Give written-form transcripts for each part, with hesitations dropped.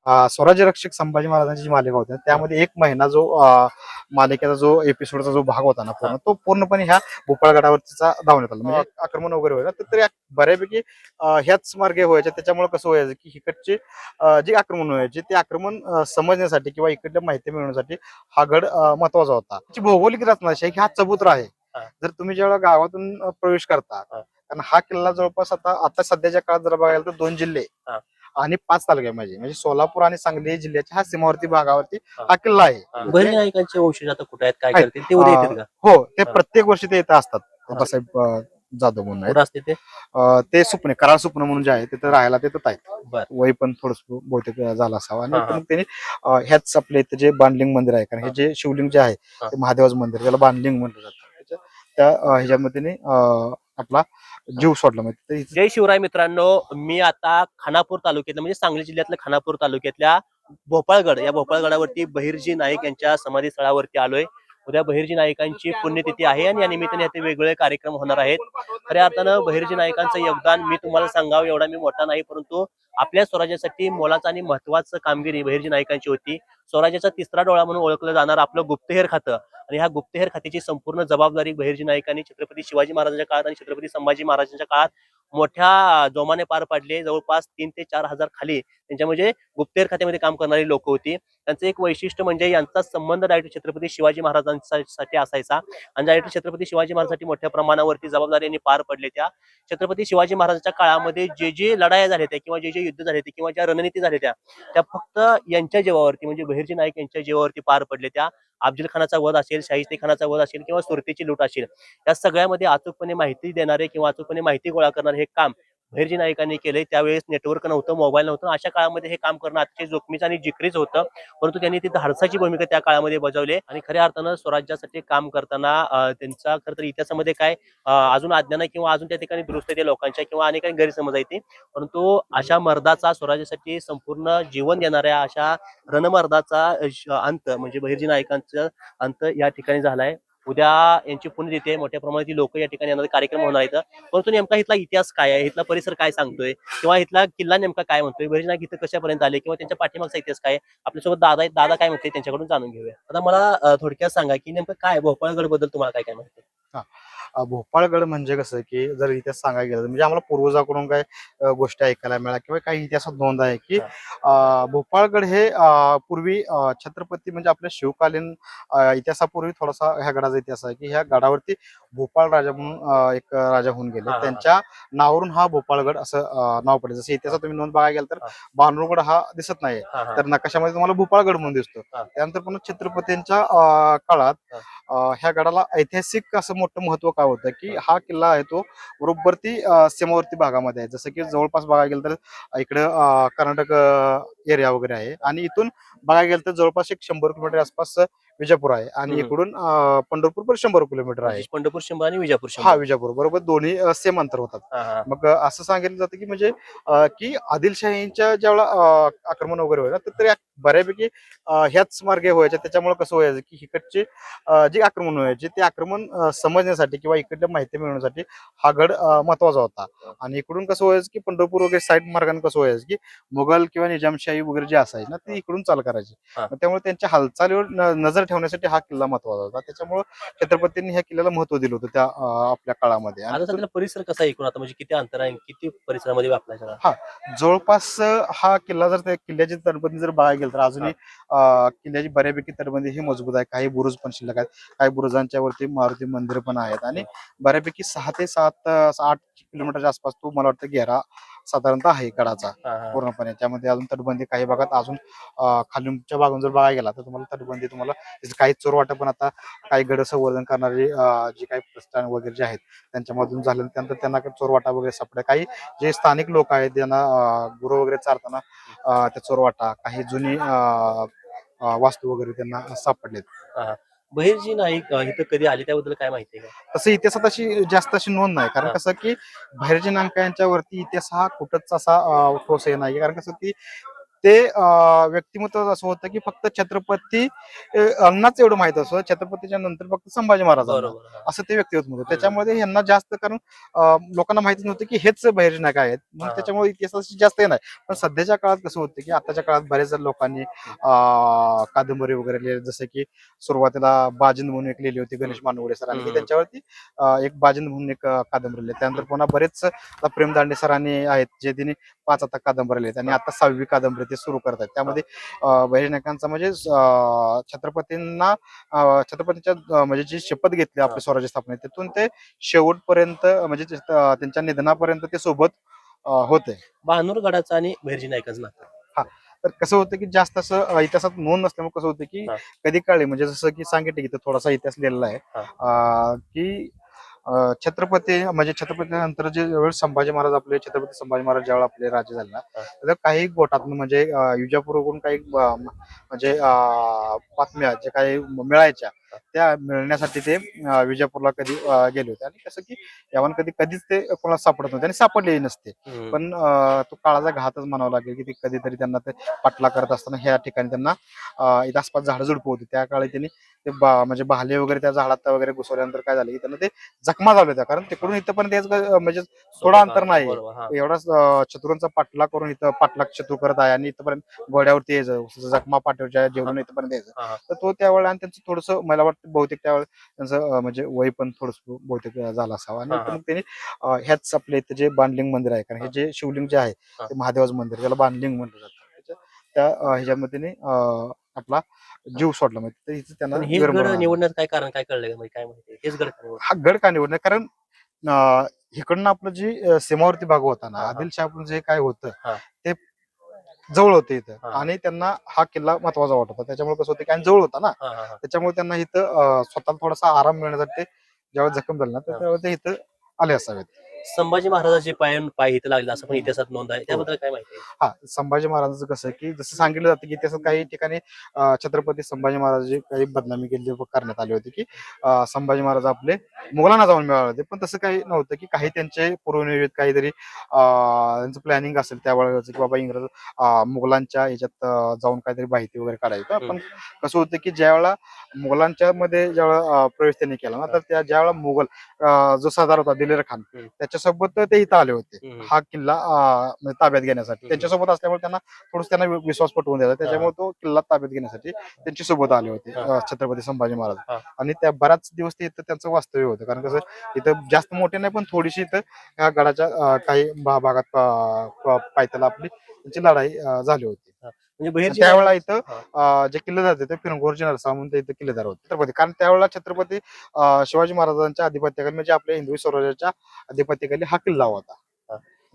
स्वराज्य रक्षक संभाजी महाराजांची जी मालिका होती त्यामध्ये एक महिना जो मालिकेचा जो एपिसोडचा जो भाग होता ना पूर्ण तो पूर्णपणे ह्या भोपाळगडावरतीचा धावण्यात आला. म्हणजे आक्रमण वगैरे व्हायला तर तरी बऱ्यापैकी ह्याच मार्गे व्हायच्या. त्याच्यामुळे कसं व्हायचं की इकडचे जे आक्रमण व्हायचे ते आक्रमण समजण्यासाठी किंवा इकडल्या माहिती मिळवण्यासाठी हा गड महत्वाचा होता. भौगोलिक रचनाशाही हा चबुतरा आहे. जर तुम्ही जेव्हा गावातून प्रवेश करता कारण हा किल्ला जवळपास आता सध्याच्या काळात जर बघायला तर 2 जिल्हे आणि 5 तालुके म्हणजे सोलापूर आणि सांगली जिल्ह्याच्या हा सीमावर्ती भागावरती हा किल्ला आहे. बहिर नायकांचे वंशज आता कुठे आहेत, काय करतील ते उद्या येतील का? हो, ते प्रत्येक वर्षी ते येत असतात. बाबासाहेब जाधव म्हणून कुठं असते ते? ते सुपणे कराळ सुपणे म्हणून जे आहे तिथे राहायला तिथं आहेत. वय पण थोडस बहुतेक झालं असावं आणि त्यांनी ह्याच आपल्या इथे जे बाणलिंग मंदिर आहे कारण हे जे शिवलिंग जे आहे ते महादेवाचं मंदिर त्याला बाणलिंग म्हटलं जातं. त्या ह्याच्यामध्ये आपला जीव सोडला. म्हणजे जय शिवराय मित्रांनो, मी आता खानापूर तालुक्यातल्या म्हणजे सांगली जिल्ह्यातल्या खानापूर तालुक्यातल्या भोपाळगड या भोपाळगडावरती बहिर्जी नाईक यांच्या समाधी स्थळावरती आलोय. उद्या बहिर्जी नाईकांची पुण्यतिथी आहे आणि या निमित्ताने येथे वेगवेगळे कार्यक्रम होणार आहेत. खऱ्या अर्थानं बहिर्जी नाईकांचं योगदान मी तुम्हाला सांगावं एवढा मी मोठा नाही, परंतु आपल्या स्वराज्यासाठी मोलाचं आणि महत्वाचं कामगिरी बहिर्जी नाईकांची होती. स्वराज्याचा तिसरा डोळा म्हणून ओळखलं जाणार आपलं गुप्तहेर खातं आणि ह्या गुप्तहेर खात्याची संपूर्ण जबाबदारी बहिर्जी नाईकांनी छत्रपती शिवाजी महाराजांच्या काळात आणि छत्रपती संभाजी महाराजांच्या काळात मोठ्या जोमाने पार पाडले. जवळपास 3 ते 4 हजार खाली त्यांच्या म्हणजे गुप्तहेर खात्यामध्ये काम करणारी लोक होती. त्यांचं एक वैशिष्ट्य म्हणजे यांचा संबंध डायरेक्ट छत्रपती शिवाजी महाराजांसाठी असायचा आणि डायरेक्ट छत्रपती शिवाजी महाराजांसाठी मोठ्या प्रमाणावरती जबाबदारीने पार पडले. त्या छत्रपती शिवाजी महाराजांच्या काळामध्ये जे लढाया झाल्या त्या किंवा जे युद्ध झाले ते किंवा ज्या रणनीती झाल्या त्या फक्त यांच्या जीवावरती म्हणजे बहिर्जी नाईक यांच्या जीवावरती पार पडले. त्या अफजल खानाचा वध असेल, शाहिस्ते खानाचा वध असेल किंवा सुरतेची लूट असेल, या सगळ्यामध्ये अचूकपणे माहिती देणारे किंवा अचूकपणे माहिती गोळा करणारे हे काम बहिर्जी नाईकांनी केले. त्यावेळेस नेटवर्क नव्हतं, मोबाईल नव्हतं. अशा काळामध्ये हे काम करणं अतिशय जोखमीचं आणि जिकरीच होतं, परंतु त्यांनी ती धाडसाची भूमिका त्या काळामध्ये बजावली आणि खऱ्या अर्थानं स्वराज्यासाठी काम करताना त्यांचा खरं तर इतिहासामध्ये काय अजून अज्ञान किंवा अजून त्या ठिकाणी दुरुस्ती लोकांच्या किंवा अनेक गैरसमज आहेत. परंतु अशा मर्दाचा स्वराज्यासाठी संपूर्ण जीवन देणाऱ्या अशा रणमर्दाचा अंत म्हणजे बहिर्जी नाईकांचा अंत या ठिकाणी झालाय. उद्या यांची पुण्यतिथी आहे. मोठ्या प्रमाणात लोक या ठिकाणी येणारे कार्यक्रम होणार आहेत. परंतु नेमका इथला इतिहास काय आहे, इथला परिसर काय सांगतोय किंवा इथला किल्ला नेमका काय म्हणतोय, बहिर्जी नाईक इथं कशापर्यंत आले किंवा त्यांच्या पाठीमागचा इतिहास काय, आपल्यासोबत दादा आहेत. दादा काय म्हणते त्यांच्याकडून जाणून घेऊया. आता मला थोडक्यात सांगा की नेमकं काय भोपाळगड बद्दल तुम्हाला काय काय माहिती? भोपाळगड म्हणजे कसं की जर इतिहास सांगायला गेलं म्हणजे आम्हाला पूर्वजाकडून काय गोष्टी ऐकायला मिळाल्या किंवा काही इतिहासात नोंद आहे की भोपाळगड हे पूर्वी छत्रपती म्हणजे आपल्या शिवकालीन इतिहासापूर्वी थोडासा ह्या गडाचा इतिहास आहे की ह्या गडावरती भोपाळ राजा म्हणून एक राजा होऊन गेले. त्यांच्या नावावरून हा भोपाळगड असं नाव पडले. जसं इतिहासात तुम्ही नोंद बघायला गेलं तर बाणूरगड हा दिसत नाही तर नकाशामध्ये तुम्हाला भोपाळगड म्हणून दिसतो. त्यानंतर पुन्हा छत्रपतींच्या काळात ह्या गडाला ऐतिहासिक असं मोठं महत्व काय होतं की हा किल्ला आहे तो बरोबर ती सीमावर्ती भागामध्ये आहे. जसं की जवळपास बघायला गेलं तर इकडं कर्नाटक एरिया वगैरे आहे आणि इथून बघायला गेलं तर जवळपास 100 किलोमीटर आसपास विजापूर आहे आणि इकडून पंढरपूर पण 100 किलोमीटर आहे. पंढरपूर 100 आणि विजापूर 100. हा, विजापूर बरोबर दोन्ही सेम अंतर होतात. मग असं सांगितलं जातं की म्हणजे की आदिलशाहीच्या ज्यावेळेला आक्रमण वगैरे व्हायला तर तरी बऱ्यापैकी ह्याच मार्गे व्हायच्या. त्याच्यामुळे कसं व्हायचं की इकडचे जे आक्रमण व्हायचे ते आक्रमण समजण्यासाठी किंवा इकडल्या माहिती मिळवण्यासाठी हा गड महत्वाचा होता. आणि इकडून कसं व्हायचं की पंढरपूर वगैरे साईड मार्गाने कसं व्हायचं की मुघल किंवा निजामशाही वगैरे जे असायचे ना ते इकडून चाल करायचे. त्यामुळे त्यांच्या हालचालीवर नजर ठेवण्यासाठी हा किल्ला महत्वाचा होता. त्याच्यामुळे छत्रपतींनी ह्या किल्ल्याला महत्व दिलं होतं त्या आपल्या काळामध्ये. आणि परिसर कसा एकूण आता म्हणजे किती अंतर आहे, किती परिसरामध्ये व्यापला? हा, जवळपास हा किल्ला जर त्या किल्ल्याची तटबंदी जर बघायला गेलं तर अजूनही किल्ल्याची बऱ्यापैकी तटबंदी ही मजबूत आहे. काही बुरुज पण शिल्लक आहेत, काही बुरुजांच्या वरती मारुती मंदिर पण आहेत आणि बऱ्यापैकी 6 ते 8 किलोमीटरच्या आसपास तो मला वाटतं घेरा साधारणतः आहे गडाचा पूर्णपणे. त्यामध्ये अजून तटबंदी काही भागात अजून खालूनच्या भागातून जर बघायला गेला तर तुम्हाला तटबंदी तुम्हाला काही चोरवाटा पण आता काही गड संवर्धन करणारे जे काही प्रस्थान वगैरे जे आहेत त्यांच्यामधून झालं. त्यानंतर त्यांना चोरवाटा वगैरे सापडे. काही जे स्थानिक लोक आहेत त्यांना गुरु वगैरे चारताना त्या चोरवाटा काही जुनी वास्तू वगैरे त्यांना सापडलेत. बहिर्जी नाईक इथं कधी आले त्याबद्दल काय माहिती आहे का? तसं इतिहासात अशी जास्त अशी नोंद नाही कारण कसं की बहिर्जी नाईक यांच्यावरती इतिहास हा कुठंच असा ठोस नाही कारण कसं की ते व्यक्तिमत्व असं होतं की फक्त छत्रपती यांनाच एवढं माहित असतं, छत्रपतीच्या नंतर फक्त संभाजी महाराजांना, बरोबर हा. असं ते व्यक्तिमत्व होतं. त्याच्यामध्ये यांना जास्त, कारण लोकांना माहितीच नव्हतं की हेच बहिर्जी नायक आहेत, म्हणून हा. त्याच्यामुळे इतिहासाची जास्त हे नाही. पण सध्याच्या काळात कसं होतं की आताच्या काळात बरेच लोकांनी कादंबरी वगैरे लिहिले, जसं की सुरुवातीला बाजिंद म्हणून एक लिहिली होती गणेश मानवडे सरांनी, की त्यांच्यावरती एक बाजिंद म्हणून एक कादंबरी लिहिली. त्यानंतर पुन्हा बरेच प्रेमदांडे सरांनी आहेत, जे त्यांनी 5 आता कादंबरी लिहिली आणि आता 6वी कादंबरी ते सुरू करत आहेत. त्यामध्ये बहिर्जी नायकांचा म्हणजे छत्रपतींना छत्रपतीच्या म्हणजे जी शपथ घेतली आपल्या स्वराज्य स्थापनेत, तिथून ते शेवटपर्यंत म्हणजे त्यांच्या निधनापर्यंत ते सोबत होते. बहानूर गडाचा आणि बहिर्जी नायकांचं नातं. हा, तर कसं होतं की जास्त असं इतिहासात नोंद नसल्यामुळे कसं होतं की हा. कधी काळी, म्हणजे जसं की सांगितलं की इथं थोडासा इतिहास लिहिलेला आहे हा. की छत्रपती म्हणजे छत्रपतीनंतर जे ज्यावेळेस संभाजी महाराज आपले छत्रपती संभाजी महाराज ज्यावेळेस आपले राजे झाले ना, हा. तर काही गोटातून म्हणजे विजापूरकडून काही म्हणजे बातम्या जे काही मिळायच्या, त्या मिळण्यासाठी ते विजापूरला कधी गेले होते. आणि कसं की यावन कधीच ते कोणाला सापडत नव्हते आणि सापडलेही नसते. पण तो काळाचा घातच म्हणावा लागेल की ते कधीतरी त्यांना ते पाठला करत असताना ह्या ठिकाणी त्यांना इथं आसपास झाडं झुडपं होती, त्या काळी त्यांनी ते म्हणजे बहाले वगैरे त्या झाडात वगैरे घुसवल्यानंतर काय झालं की त्यांना ते जखमा झाल्या होत्या, कारण तिकडून इथपर्यंत यायचं म्हणजे थोडं अंतर नाही, बरोबर हा. एवढाच शत्रूंचा पाठलाग करून इथं पाठलाग शत्रू करत आहे आणि इथपर्यंत घोड्यावरती यायचं, जखमा पाठवच्या जेवढून इथपर्यंत यायचं. हा. तर तो त्यावेळेला आणि त्यांचं थोडस मला वाटतं बहुतेक त्यावेळेला त्यांचं म्हणजे वय पण थोडस बहुतेक झालं असावं. आणि हा. मग त्यांनी ह्याच आपल्या इथे जे बाणलिंग मंदिर आहे, कारण हे जे शिवलिंग जे आहे ते महादेवाचं मंदिर, त्याला बाणलिंग म्हटलं जातं. त्या ह्याच्यामध्ये त्यांनी आपला जीव सोडला, म्हणजे तर इथे त्यांना पण हेच गड वीरमरण आलं. निवडण्याचं काय कारण काय कळलं का? म्हणजे काय माहिती हेच गड का निवडलं? हा गड का निवडला, कारण इकडनं आपलं जी सीमावर्ती भाग होता ना, हा. आदिलशाह जे काय होतं हा. ते जवळ होतं इथं, हा. आणि त्यांना हा किल्ला महत्वाचा वाटत होता. त्याच्यामुळे कसं होतं की आणि जवळ होता ना, हा. हा. त्याच्यामुळे त्यांना इथं स्वतःला थोडासा आराम मिळण्यासाठी ते ज्यावेळेस जखम झाली ना, तर त्यावेळेस ते इथं आले असावेत. संभाजी महाराजांचे पाय इथे लागले असं पण इतिहासात नोंद आहे, हो. त्याबद्दल काय माहिती आहे? हा, संभाजी महाराजांचं कसं की जसं सांगितलं जातं की इतिहासात काही ठिकाणी छत्रपती संभाजी महाराजांची काही बदनामी केली करण्यात आली होती की संभाजी महाराज आपले मुघलांना जाऊन मिळाले होते, पण तसं काही नव्हतं. की काही त्यांचे पूर्वनियोजित काहीतरी त्यांचं प्लॅनिंग असेल त्यावेळेस की बाबा इंग्रज मुघलांच्या ह्याच्यात जाऊन काहीतरी माहिती वगैरे काढायचं. पण कसं होतं की ज्यावेळेला मुघलांच्या मध्ये ज्यावेळेला प्रवेश त्यांनी केला ना, तर त्या ज्यावेळेला मुघल जो सरदार होता दिलेर खान, त्याच्यासोबत ते इथं आले होते हा किल्ला म्हणजे ताब्यात घेण्यासाठी. त्यांच्यासोबत असल्यामुळे त्यांना विश्वास पटवून द्यायचा, त्याच्यामुळे तो किल्ला ताब्यात घेण्यासाठी त्यांच्या सोबत आले होते छत्रपती संभाजी महाराज. आणि त्या बराच दिवस ते इथं त्यांचं वास्तव्य होतं, कारण कसं इथं जास्त मोठे नाही, पण थोडीशी इथं ह्या गडाच्या काही भागात पायथ्याला आपली त्यांची लढाई झाली होती. म्हणजे बहिर्जी त्यावेळेला नायक. इथं जे किल्लेदार होते ते पिरंगोरजी नरसाळ म्हणून ते इथं किल्लेदार होते छत्रपती, कारण त्यावेळेला छत्रपती शिवाजी महाराजांच्या अधिपत्याखाली म्हणजे आपल्या हिंदवी स्वराज्याच्या अधिपत्याखाली हा किल्ला होता.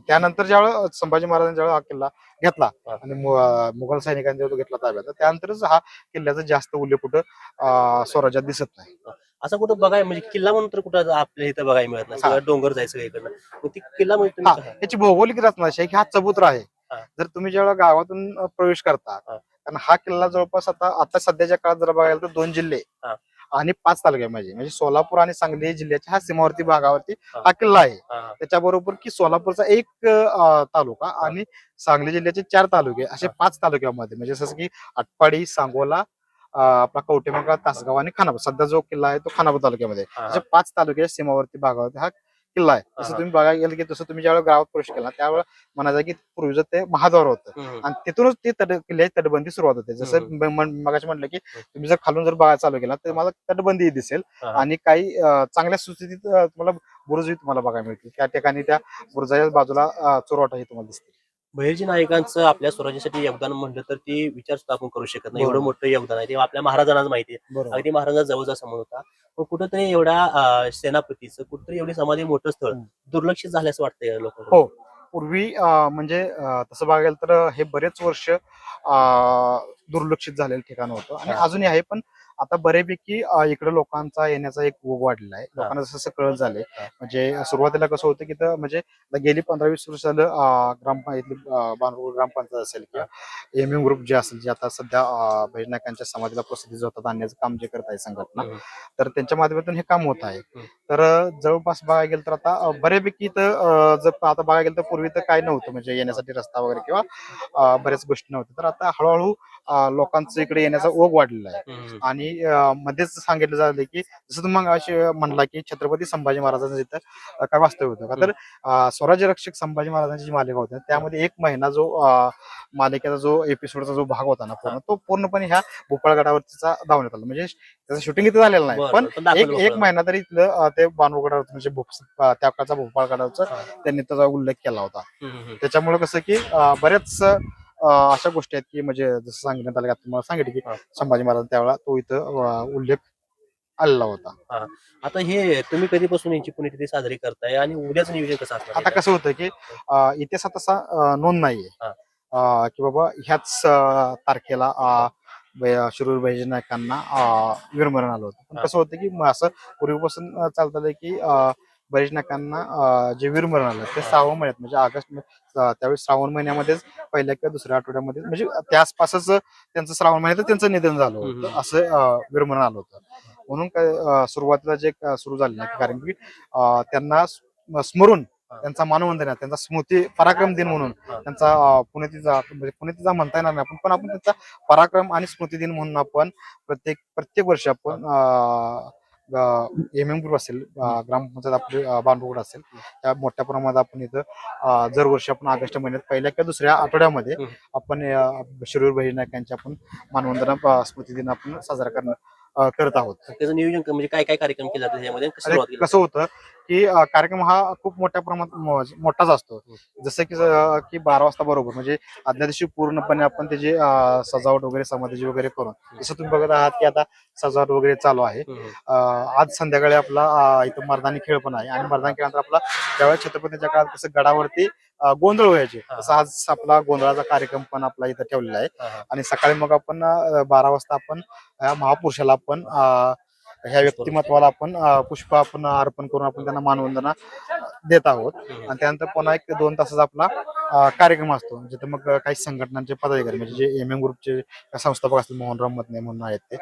त्यानंतर ज्यावेळेला संभाजी महाराजांनी ज्यावेळेला हा किल्ला घेतला आणि मुघल सैनिकांनी जेव्हा घेतला ताब्यात, तर त्यानंतरच हा किल्ल्याचा जास्त उल्लेख कुठं स्वराज्यात दिसत नाही. असं कुठं बघाय म्हणजे किल्ला म्हणून तर कुठं आपल्या इथं बघायला मिळत नाही, सगळं डोंगर जायचं इकडनं. मग ती किल्ला म्हणजे तुम्ही याची भौगोलिक रचना अशी आहे की हा चबुतरा आहे. हा. जर तुम्ही जेव्हा गावातून प्रवेश करता, कारण हा किल्ला जवळपास आता सध्याच्या काळात जर बघायला तर 2 जिल्हे आणि 5 तालुके म्हणजे सोलापूर आणि सांगली जिल्ह्याच्या ह्या सीमावर्ती भागावरती हा किल्ला आहे. त्याच्याबरोबर की सोलापूरचा एक तालुका आणि सांगली जिल्ह्याचे 4 तालुके, असे 5 तालुक्यामध्ये, म्हणजे जसं की आटपाडी, सांगोला, आपला कवटेमंकाळ, तासगाव आणि खानापूर. सध्या जो किल्ला आहे तो खानापूर तालुक्यामध्ये, असे 5 तालुके सीमावर्ती भागावरती हा किल्ला आहे. जसं तुम्ही बघायला गेलं की जसं तुम्ही ज्यावेळेला गावात प्रवेश केला त्यावेळेला म्हणायचं की पूर्वीचं ते महाद्वार होतं आणि तिथूनच ते किल्ल्याची तटबंदी सुरुवात होते. जसं मगाशी म्हटलं की तुम्ही जर खालून जर बघायला चालू केला तर मला तटबंदी दिसेल आणि काही चांगल्या सुस्थितीत तुम्हाला बुरुजही तुम्हाला बघायला मिळतील. त्या ठिकाणी त्या बुरुजाच्या बाजूला चोरवाटाही तुम्हाला दिसतील. बहिर्जी नायकांचं आपल्या स्वराज्यासाठी योगदान म्हटलं तर ती विचार सुद्धा आपण करू शकत नाही, एवढं मोठं योगदान आहे ते आपल्या महाराजांनाच माहिती आहे. अगदी महाराजांचा जवळचा संबंध होता, पण कुठंतरी एवढ्या सेनापतीचं कुठंतरी एवढी समाधी मोठं स्थळ दुर्लक्षित झाल्याचं वाटतंय लोक. हो, पूर्वी म्हणजे तसं बघायला तर हे बरेच वर्ष दुर्लक्षित झालेलं ठिकाण होतं आणि हा. अजूनही आहे. पण आता बऱ्यापैकी इकडे लोकांचा येण्याचा एक ओघ वाढलेला आहे. लोकांना जसं कळत झालंय. हा. म्हणजे सुरुवातीला कसं होतं की म्हणजे आता गेली 15-20 वर्ष झालं ग्रामपंचायतली बाणपूर ग्रामपंचायत असेल किंवा एमएम ग्रुप जे असेल जे आता सध्या भजनायकांच्या समाजाला प्रसिद्धी जोतात आणण्याचं काम जे करत आहे संघटना, तर त्यांच्या माध्यमातून हे काम होत आहे. तर जवळपास बघायला गेलं तर आता बऱ्यापैकी इथं जर आता बघायला गेलं तर पूर्वी तर काय नव्हतं म्हणजे येण्यासाठी रस्ता वगैरे किंवा बऱ्याच गोष्टी नव्हत्या. तर आता हळूहळू लोकांचं इकडे येण्याचा ओघ वाढलेला आहे. आणि मध्येच सांगितलं झालं की जसं तुम्ही अशी म्हणला की छत्रपती संभाजी महाराजांचं इथं काय वास्तव्य होतं का, तर स्वराज्य रक्षक संभाजी महाराजांची जी मालिका होती त्यामध्ये एक महिना जो मालिकेचा जो एपिसोडचा जो भाग होता ना पूर्ण, तो पूर्णपणे ह्या भोपाळगडावरतीचा दावण्यात आला. म्हणजे त्याचं शूटिंग इथं झालेलं नाही, पण एक महिना तरी इथलं ते बाणूरगडावर म्हणजे त्या काळचा भोपाळगडावरचा त्यांनी त्याचा उल्लेख केला होता. त्याच्यामुळे कसं की बऱ्याच अशा गोष्टी आहेत की म्हणजे जसं सांगण्यात आलं, तुम्हाला सांगितलं की संभाजी महाराज त्यावेळेला तो इथं उल्लेख आलेला होता. आता हे तुम्ही कधीपासून यांची पुण्यतिथी साजरी करताय आणि उद्याचं नियोजन कसं असणार? आता कसं होतं की इतिहासात तसा नोंद नाहीये की बाबा ह्याच तारखेला शिरूर बहिर्जी नायकांना वीरमरण आलं होतं. पण कसं होतं की असं पूर्वीपासून चालतं की बहिर्जी नायकांना जे वीरमरण आलं ते श्रावण महिन्यात म्हणजे ऑगस्ट त्यावेळी श्रावण महिन्यामध्येच पहिल्या किंवा दुसऱ्या आठवड्यामध्ये म्हणजे त्या आसपासच त्यांचं श्रावण महिन्यात त्यांचं निधन झालं होतं, असं वीरमरण आलं होतं. म्हणून काय सुरुवातीला जे सुरू झाले नाही, कारण की त्यांना स्मरून त्यांचा मानवंदना, त्यांचा स्मृती पराक्रम दिन म्हणून त्यांचा पुण्यतिथीचा म्हणजे पुण्यतिथीचा म्हणता येणार नाही पण आपण त्यांचा पराक्रम आणि स्मृती दिन म्हणून आपण प्रत्येक वर्षी आपण एमएम ग्रुप असेल, ग्रामपंचायत आपली बांधवगड असेल, त्या मोठ्या प्रमाणात आपण इथं दरवर्षी आपण ऑगस्ट महिन्यात पहिल्या किंवा दुसऱ्या आठवड्यामध्ये आपण शिरूर बहिर्जी नायकांची आपण मानवंदना स्मृती दिन आपण साजरा करत आहोत. त्याचं नियोजन म्हणजे काय काय कार्यक्रम केले जातात त्यामध्ये? कसं होतं की कार्यक्रम हा खूप मोठ्या प्रमाणात मोठाच असतो. जसं की 12 वाजता बरोबर म्हणजे आदल्या दिवशी पूर्णपणे आपण त्याची सजावट वगैरे समाधीची वगैरे करून, जसं तुम्ही बघत आहात की आता सजावट वगैरे चालू आहे. आज संध्याकाळी आपला इथं मर्दानी खेळ पण आहे आणि मर्दानी खेळानंतर आपला ज्यावेळेस छत्रपतीच्या काळात कसं गडावरती गोंधळ व्हायचे, तसं आज आपला गोंधळाचा कार्यक्रम पण आपला इथं ठेवलेला आहे. आणि सकाळी मग आपण 12 वाजता आपण या महापुरुषाला आपण ह्या व्यक्तिमत्वाला आपण पुष्प आपण अर्पण करून आपण त्यांना मानवंदना देत आहोत. आणि त्यानंतर पुन्हा 1 ते 2 तासाचा आपला कार्यक्रम असतो, जिथे मग काही संघटनांचे पदाधिकारी म्हणजे जे एमएम ग्रुपचे संस्थापक असतील, मोहनराव मदने म्हणून आहेत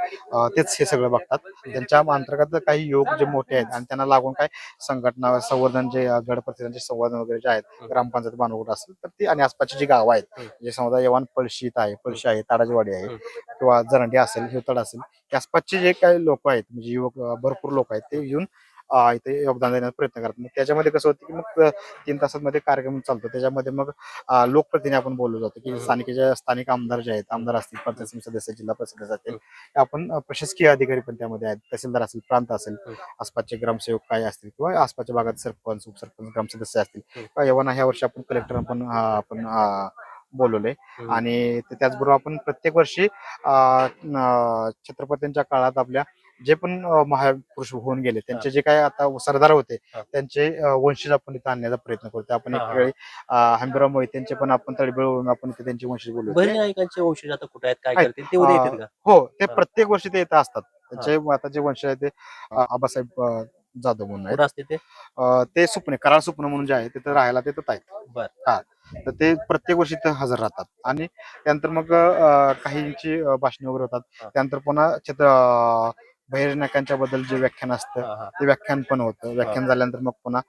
तेच हे सगळं बघतात. त्यांच्या अंतर्गत काही युवक जे मोठे आहेत आणि त्यांना लागून काय संघटना संवर्धन जे गड प्रतिनिधींचे संवर्धन वगैरे जे आहेत, ग्रामपंचायत बाणूरगड असेल तर ती आणि आसपासची जी गावं आहेत, जे समजा यवान पळशी इथं आहे, पळशी आहे, ताडाजवाडी आहे किंवा जरंडी असेल, हिवतड असेल, आसपासचे जे काही लोक आहेत म्हणजे युवक भरपूर लोक आहेत ते येऊन इथे योगदान देण्याचा प्रयत्न करतात. मग त्याच्यामध्ये कसं होतं की मग 3 तासांमध्ये कार्यक्रम चालतो. त्याच्यामध्ये मग लोकप्रतिनिधी आपण बोललो जातो की स्थानिक आमदार जे आहेत, आमदार असतील, पंचायत समिती सदस्य, जिल्हा परिषद असतील, आपण प्रशासकीय अधिकारी पण त्यामध्ये आहेत, तहसीलदार असेल, प्रांत असेल, आसपासचे ग्रामसेवक काय असतील किंवा आसपासच्या भागात सरपंच, उपसरपंच, ग्रामसदस्य असतील किंवा यवना ह्या वर्षी आपण कलेक्टर पण आपण बोलवले. आणि त्याचबरोबर आपण प्रत्येक वर्षी छत्रपतींच्या काळात आपल्या जे पण महापुरुष होऊन गेले त्यांचे जे काही आता सरदार होते त्यांचे वंशज आपण इथे आणण्याचा प्रयत्न करतो. आपण एक वेळी हंबीराव मोहितेंचे पण आपण तळबिळवरून आपण इथे त्यांचे वंशज बोलू. बहिर्जी नायकांचे वंशज आता कुठे आहेत, काय करतील, ते उद्या येतील का? हो, ते प्रत्येक वर्षी ते इथं असतात. त्यांचे आता जे वंशज आहेत ते आबासाहेब जाधव म्हणून आहेत. असते ते सुपणे कराड सुपणे म्हणून जे आहे तिथे राहायला ते तिथं आहेत. हा, तर ते प्रत्येक वर्षी इथं हजर राहतात. आणि त्यानंतर मग काहींची भाषणे वगैरे होतात. त्यानंतर पुन्हा बहिर्जी नायकांच्या बद्दल जे व्याख्यान असतं ते व्याख्यान पण होतं. व्याख्यान झाल्यानंतर मग पुन्हा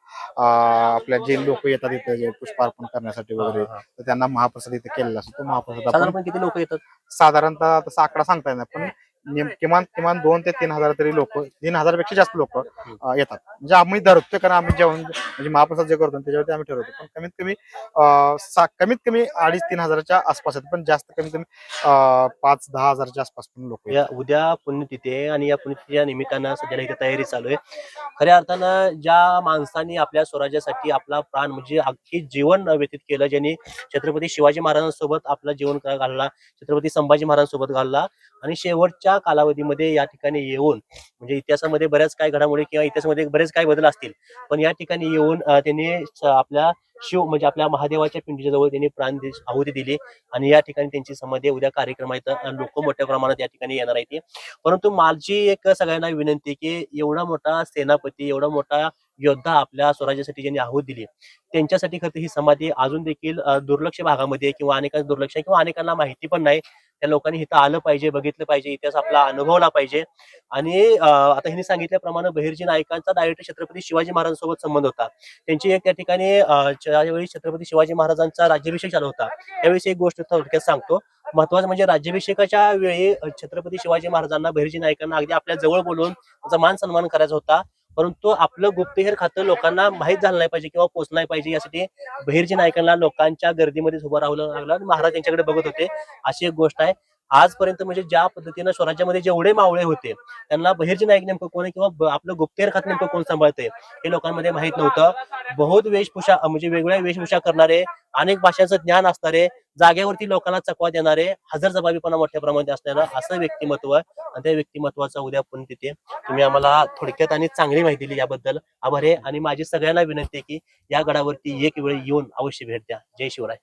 आपल्या जे लोक येतात इथे जे पुष्पार्पण करण्यासाठी वगैरे, तर त्यांना महाप्रसाद इथे केलेला असतो. तो महाप्रसाद आपण किती लोक येतात साधारणतः तसा आकडा सांगता येणार पण किमान 2 ते 3 हजार तरी लोक, 3,000 पेक्षा जास्त लोक येतात. म्हणजे आम्ही धरतो कारण आम्ही जेवण म्हणजे महाप्रसाद जे करतो त्याच्यावरती आम्ही ठरवतो. पण कमीत कमी 2,500-3 हजाराच्या आसपास आहेत, पण जास्त कमीत कमी 5-10 हजाराच्या आसपास पण लोक येतात. उद्या पुण्यतिथी आहे आणि या पुण्यतिथीच्या निमित्तानं सध्याला इथे तयारी चालू आहे. खऱ्या अर्थानं ज्या माणसांनी आपल्या स्वराज्यासाठी आपला प्राण म्हणजे अख्खी जीवन व्यतीत केलं, ज्यांनी छत्रपती शिवाजी महाराजांसोबत आपला जीवन घालला, छत्रपती संभाजी महाराजांसोबत घालला आणि शेवटच्या पुढच्या कालावधीमध्ये या ठिकाणी येऊन म्हणजे इतिहासामध्ये बऱ्याच काही घडामोडी किंवा इतिहासामध्ये बरेच काही बदल असतील, पण या ठिकाणी येऊन त्यांनी आपल्या शिव म्हणजे आपल्या महादेवाच्या पिंडीच्या जवळ त्यांनी आहुती दिली आणि या ठिकाणी त्यांची समाधी उद्या कार्यक्रम आहेत, लोक मोठ्या प्रमाणात या ठिकाणी येणार आहेत. परंतु माझी एक सगळ्यांना विनंती की एवढा मोठा सेनापती, एवढा मोठा योद्धा आपल्या स्वराज्यासाठी ज्यांनी आहुती दिली, त्यांच्यासाठी खरं ही समाधी अजून देखील दुर्लक्ष भागामध्ये किंवा अनेकांना दुर्लक्ष किंवा अनेकांना माहिती पण नाही. त्या लोकांनी इथं आलं पाहिजे, बघितलं पाहिजे, इतिहास आपला अनुभवला पाहिजे. आणि आता ह्यांनी सांगितल्याप्रमाणे बहिर्जी नायकांचा डायरेक्ट छत्रपती शिवाजी महाराजांसोबत संबंध होता. त्यांची एक त्या ठिकाणी ज्यावेळी छत्रपती शिवाजी महाराजांचा राज्याभिषेक झाला होता त्यावेळी एक गोष्ट थोडक्यात सांगतो. महत्वाचं म्हणजे राज्याभिषेकाच्या वेळी छत्रपती शिवाजी महाराजांना बहिर्जी नायकांना अगदी आपल्या जवळ बोलवून त्याचा मान सन्मान करायचा होता, परंतु आपलं गुप्तहेर खातं लोकांना माहीत झालं नाही पाहिजे किंवा पोचलं नाही पाहिजे यासाठी बहिर्जी नायकांना लोकांच्या गर्दीमध्ये उभं राहावं लागलं आणि महाराज त्यांच्याकडे बघत होते. अशी एक गोष्ट आहे. आजपर्यंत म्हणजे ज्या पद्धतीनं स्वराज्यामध्ये जेवढे मावळे होते त्यांना बहिर्जी नायक नेमकं कोण आहे किंवा आपलं गुप्तहेर खातं नेमकं कोण सांभाळते हे लोकांमध्ये माहित नव्हतं. बहुत वेशभूषा म्हणजे वेगवेगळ्या वेशभूषा करणारे, अनेक भाषांचं ज्ञान असणारे, जागेवरती लोकांना चकवा देणारे, हजरजबाबीपणा मोठ्या प्रमाणात असणारं असं व्यक्तिमत्व आणि त्या व्यक्तिमत्वाचा उद्या पुण्यतिथी. तुम्ही आम्हाला थोडक्यात आणि चांगली माहिती दिली याबद्दल आभार आहे आणि माझी सगळ्यांना विनंती आहे की या गडावरती एक वेळ येऊन अवश्य भेट द्या. जय शिवराय.